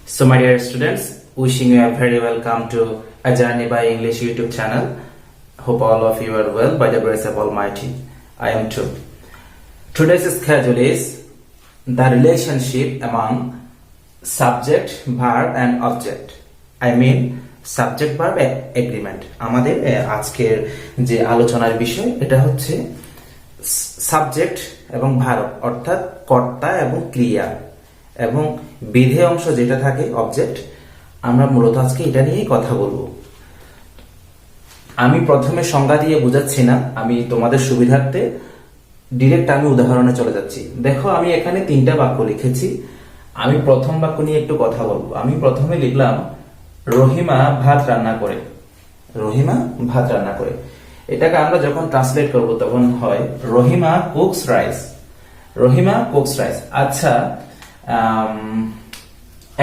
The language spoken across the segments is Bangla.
So, my dear students, wishing you a very welcome to A Journey by English YouTube channel. Hope all of you are well by the grace of Almighty. I am too. Today's schedule is the relationship among subject, verb and object. I mean subject verb agreement. আমাদের আজকের যে আলোচনার বিষয় এটা হচ্ছে সাবজেক্ট এবং ভার্ব অর্থাৎ কর্তা এবং ক্রিয়া এবং বিধেয় অংশ যেটা থাকে অবজেক্ট। আমরা মূলত আজকে এটা নিয়েই কথা বলবো। আমি প্রথমে সংজ্ঞা দিয়ে বোঝাচ্ছি না, আমি তোমাদের সুবিধার্থে ডিরেক্ট আমি উদাহরণে চলে যাচ্ছি। দেখো, আমি এখানে 3টা বাক্য লিখেছি। আমি প্রথম বাক্য নিয়ে একটু কথা বলবো। আমি প্রথমে লিখলাম রহিমা ভাত রান্না করে। রহিমা ভাত রান্না করে, এটাকে আমরা যখন ট্রান্সলেট করব তখন হয় Rahima cooks rice. Rahima cooks rice. আচ্ছা,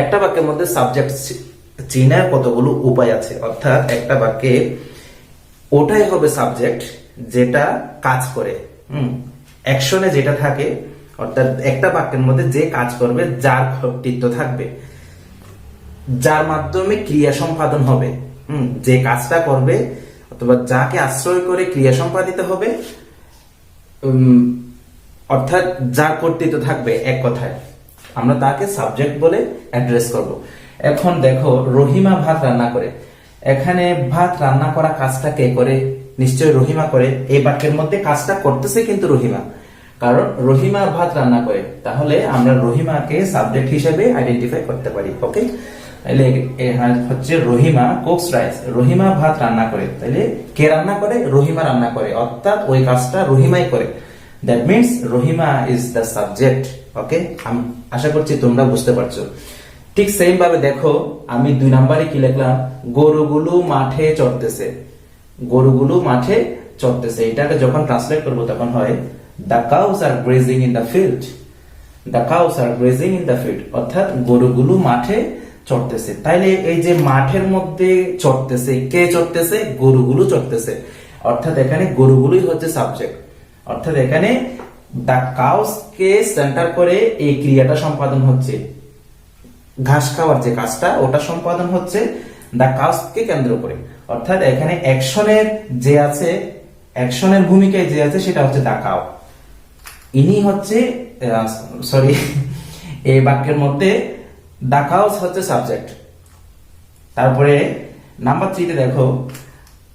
একটা বাক্যের মধ্যে সাবজেক্ট চিনার কতগুলো উপায় আছে, অর্থাৎ একটা বাক্যে ওটাই হবে সাবজেক্ট যেটা কাজ করে, অ্যাকশনে যেটা থাকে, অর্থাৎ একটা বাক্যের মধ্যে যে কাজ করবে, যার কর্তৃত্ব থাকবে, যার মাধ্যমে ক্রিয়া সম্পাদন হবে, যে কাজটা করবে অথবা যাকে আশ্রয় করে ক্রিয়া সম্পাদিত হবে, অর্থাৎ যার কর্তৃত্ব থাকবে, এক কথায় আমরা তাকে সাবজেক্ট বলে অ্যাড্রেস করব। এখন দেখো, রহিমা ভাত রান্না করে। এখানে ভাত রান্না করা কাজটা কে করে? নিশ্চয়ই রহিমা করে। এই বাক্যের মধ্যে কাজটা করতেছে কিন্তু রহিমা, কারণ রহিমা ভাত রান্না করে। তাহলে আমরা রহিমাকে সাবজেক্ট হিসেবে আইডেন্টিফাই করতে পারি। ওকে, তাহলে হচ্ছে রহিমা কুকস রাইস। রহিমা ভাত রান্না করে, তাহলে কে রান্না করে? রহিমা রান্না করে, অর্থাৎ ওই কাজটা রহিমাই করে। That means Rahima is the subject. Okay, আমি আশা করছি তোমরা বুঝতে পারছো। ঠিক সেম ভাবে দেখো, আমি 2 নম্বরে কি লিখলাম? গরুগুলো মাঠে চড়তেছে। গরুগুলো মাঠে চড়তেছে, এটাকে যখন ট্রান্সলেট করব তখন হয় the cows R grazing in the field. The cows R grazing in the field, অর্থাৎ গরুগুলো মাঠে চড়তেছে। তাইলে এই যে মাঠের মধ্যে চড়তেছে, কে চড়তেছে? গরুগুলো চড়তেছে, অর্থাৎ এখানে গরুগুলোই হচ্ছে সাবজেক্ট। অর্থাৎ এখানে দ্য কাউস কে সেন্টার করে এই ক্রিয়াটা সম্পাদন হচ্ছে। ঘাস খাওয়ার যে কাজটা, ওটা সম্পাদন হচ্ছে দ্য কাউস কে কেন্দ্র করে। অর্থাৎ এখানে অ্যাকশনের যে আছে, অ্যাকশনের ভূমিকায় যে আছে সেটা হচ্ছে দ্য কাউ। ইনি হচ্ছে এই বাক্যের মধ্যে দ্য কাউস হচ্ছে সাবজেক্ট। তারপরে নাম্বার 3 দেখো,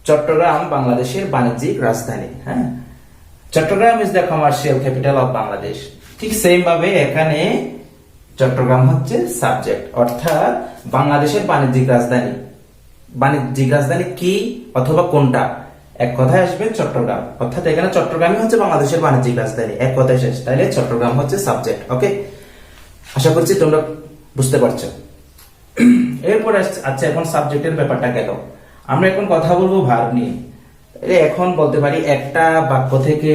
চট্টগ্রাম বাংলাদেশের বাণিজ্যিক রাজধানী। হ্যাঁ, Chittagong is the commercial capital of Bangladesh. ঠিক সেম ভাবে এখানে চট্টগ্রাম হচ্ছে সাবজেক্ট, অর্থাৎ বাংলাদেশের বাণিজ্যিক রাজধানী। বাণিজ্যিক রাজধানী কি অথবা কোনটা? এক কথায় আসবে চট্টগ্রাম, অর্থাৎ এখানে চট্টগ্রামই হচ্ছে বাংলাদেশের বাণিজ্যিক রাজধানী, এক কথায় শেষ। তাইলে চট্টগ্রাম হচ্ছে সাবজেক্ট। ওকে, আশা করছি তোমরা বুঝতে পারছো। এরপর আচ্ছা, এখন সাবজেক্টের ব্যাপারটা গেল, আমরা এখন কথা বলবো ভার্ব নিয়ে। এখন বলতে পারি একটা বাক্য থেকে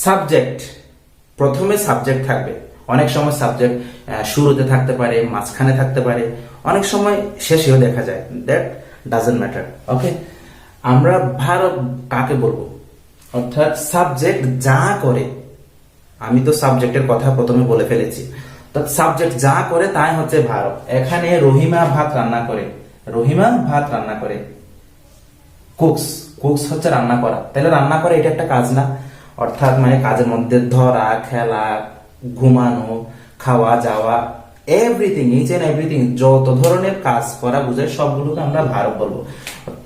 সাবজেক্ট, প্রথমে সাবজেক্ট থাকবে। অনেক সময় সাবজেক্ট শুরুতে থাকতে পারে, মাঝখানে থাকতে পারে, অনেক সময় শেষেও দেখা যায়। That doesn't matter. ওকে, আমরা ভার্ব কাকে বলবো? অর্থাৎ সাবজেক্ট যা করে। আমি তো সাবজেক্টের কথা প্রথমে বলে ফেলেছি। তো সাবজেক্ট যা করে তাই হচ্ছে ভার্ব। এখানে রহিমা ভাত রান্না করে। রহিমা ভাত রান্না করে। কুকস, কুকস হচ্ছে রান্না করা। তাহলে রান্না করা এটা একটা কাজ না? অর্থাৎ মানে কাজের মধ্যে ধরা, খেলা, ঘুমানো, খাওয়া, যাওয়া, এভরিথিং, ইচ এন্ড এভরিথিং, যত ধরনের কাজ করা বোঝায় সবগুলোকে আমরা ভার্ব বলবো।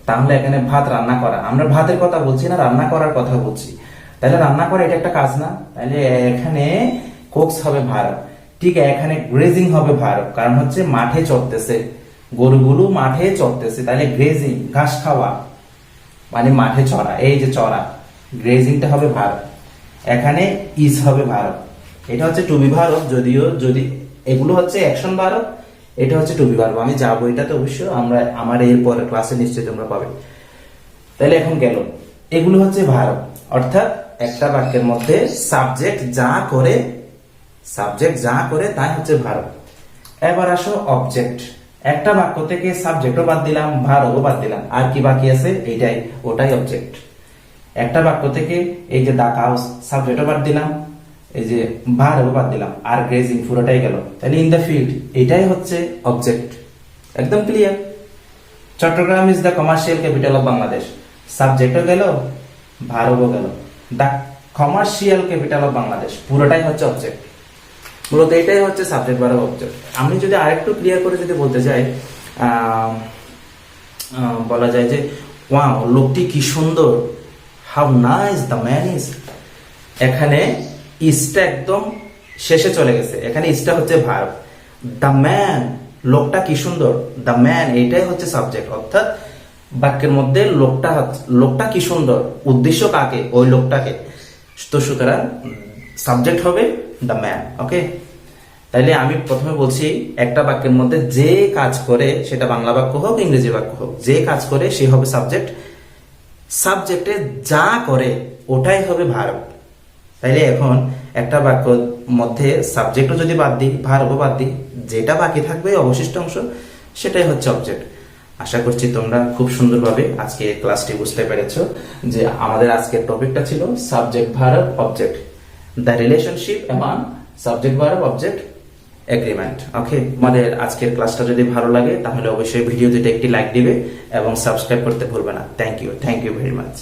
তাহলে এখানে ভাত রান্না করা, আমরা ভাতের কথা বলছি না, রান্না করার কথা বলছি। তাহলে রান্না করা এটা একটা কাজ না? তাহলে এখানে কুকস হবে ভার্ব। ঠিক এখানে গ্রেজিং হবে ভার্ব, কারণ হচ্ছে মাঠে চড়তেছে, গরুগুলো মাঠে চড়তেছে। তাহলে গ্রেজিং, ঘাস খাওয়া মানে মাঠে চড়া, এই যে চড়া, গ্রেজিংটা হবে ভার্ব। এখানে ইজ হবে ভার্ব। এটা হচ্ছে টু বি ভার্ব, যদিও যদি এগুলো হচ্ছে অ্যাকশন ভার্ব, এটা হচ্ছে টু বি ভার্ব। আমি যাবো এটাতে অবশ্য, আমরা আমার এর পরের ক্লাসে নিশ্চয়ই তোমরা পাবে। তাহলে এখন গেল, এগুলো হচ্ছে ভার্ব, অর্থাৎ একটা বাক্যের মধ্যে সাবজেক্ট যা করে, সাবজেক্ট যা করে তাই হচ্ছে ভার্ব। এবার আসো অবজেক্ট। একটা বাক্য থেকে সাবজেক্টও বাদ দিলাম, ভার্বও বাদ দিলাম, আর কি বাকি আছে? এইটাই, ওটাই অবজেক্ট। একটা বাক্য থেকে এই যে দ্য কাউস, সাবজেক্টও বাদ দিলাম, এই যে ভার্ব বাদ দিলাম, আর গ্রেজিং পুরোটাই গেল, তাহলে ইন দ্য ফিল্ড এটাই হচ্ছে অবজেক্ট। একদম clear. Chattogram is the commercial capital of Bangladesh, সাবজেক্টও গেল, ভার্বও গেল। The commercial capital of Bangladesh পুরোটাই হচ্ছে অবজেক্ট। মূলত এটাই হচ্ছে সাবজেক্ট ভার্ব অবজেক্ট। আমি যদি আরেকটু ক্লিয়ার করে যদি বলতে চাই, বলা যায় যে ওয়াও লোকটি কি সুন্দর, how nice the man is. এখানে ইসটা একদম শেষে চলে গেছে, এখানে ইসটা হচ্ছে ভার্ব। দ্য ম্যান লোকটা কি সুন্দর, দ্য ম্যান এটাই হচ্ছে সাবজেক্ট। অর্থাৎ বাক্যের মধ্যে লোকটা কি সুন্দর, উদ্দেশ্য কাকে, ওই লোকটাকে। তো সুতরাং সাবজেক্ট হবে দ্য ম্যান। ওকে, তাইলে আমি প্রথমে বলছি একটা বাক্যের মধ্যে যে কাজ করে, সেটা বাংলা বাক্য হোক ইংরেজি বাক্য হোক, যে কাজ করে সে হবে সাবজেক্ট। সাবজেক্টে যা করে ওটাই হবে ভার্ব। তাইলে এখন একটা বাক্যর মধ্যে সাবজেক্টও যদি বাদ দিই, ভার্বও বাদ দিই, যেটা বাকি থাকবে অবশিষ্ট অংশ সেটাই হচ্ছে অবজেক্ট। আশা করছি তোমরা খুব সুন্দরভাবে আজকে ক্লাসটি বুঝতে পেরেছো যে আমাদের আজকের টপিকটা ছিল subject verb object, the relationship among subject verb object agreement. Okay, আমাদের আজকের ক্লাসটা যদি ভালো লাগে তাহলে অবশ্যই ভিডিওতে একটি লাইক দিবে এবং সাবস্ক্রাইব করতে ভুলবে না। Thank you very much.